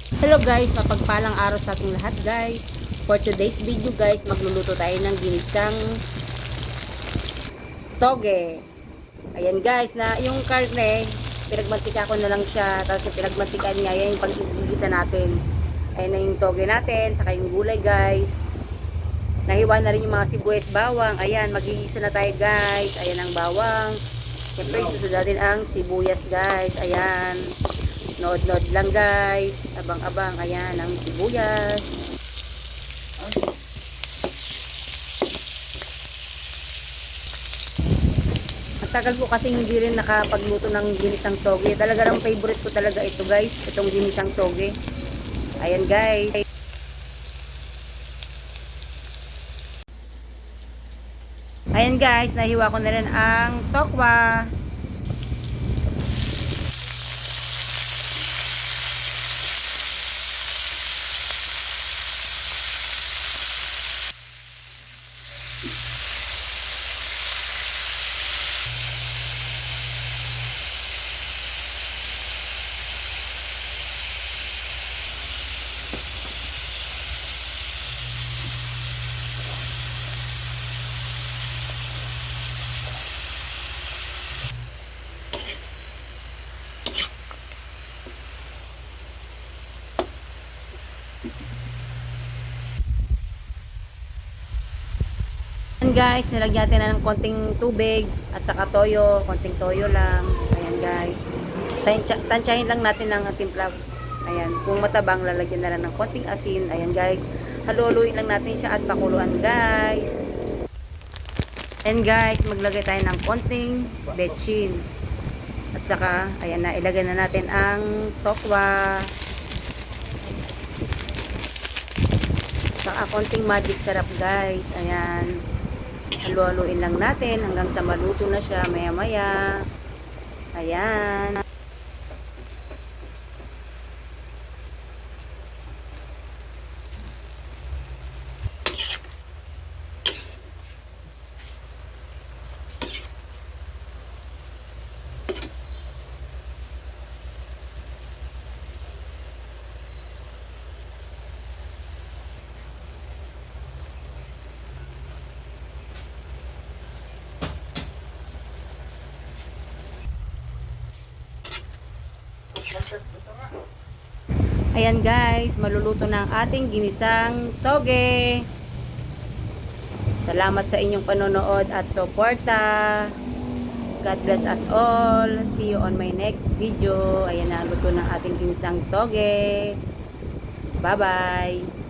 Hello guys, mapagpalang araw sa ating lahat guys. For today's video guys, magluluto tayo ng ginisang toge. Ayan guys, na yung karne, pinagmantika ko na lang siya. Tapos yung pinagmantika niya, yan yung pag-igisa natin. Ayan na yung toge natin, saka yung gulay guys. Nahiwa na rin yung mga sibuyas, bawang. Ayan, mag-iisa na tayo guys. Ayan ang bawang. Siyempre, susunod natin ang sibuyas guys. Ayan. Nood-nood lang guys. Abang-abang. Ayan ang sibuyas. Ang tagal ko kasi hindi rin nakapagluto ng ginisang toge. Talaga lang favorite ko talaga ito guys. Itong ginisang toge. Ayan guys. Ayan guys. Nahiwa ko na rin ang tokwa. Ayan guys, nilagyan natin na ng konting tubig at saka toyo, konting toyo lang. Ayan guys. Tansyahin lang natin ng timpla. Ayan, kung matabang lalagyan na lang ng konting asin. Ayan guys. Haluluin lang natin siya at pakuluan guys. Ayan guys, maglagay tayo ng konting betchin. At saka, ayan na, ilagay na natin ang tokwa. Saka konting magic sarap guys. Ayan. Halu-haluin lang natin hanggang sa maluto na siya maya-maya. Ayan. Ayan guys, maluluto na ang ating ginisang toge. Salamat sa inyong panonood at suporta. God bless us all. See you on my next video. Ayan na, luto ng ating ginisang toge. Bye-bye.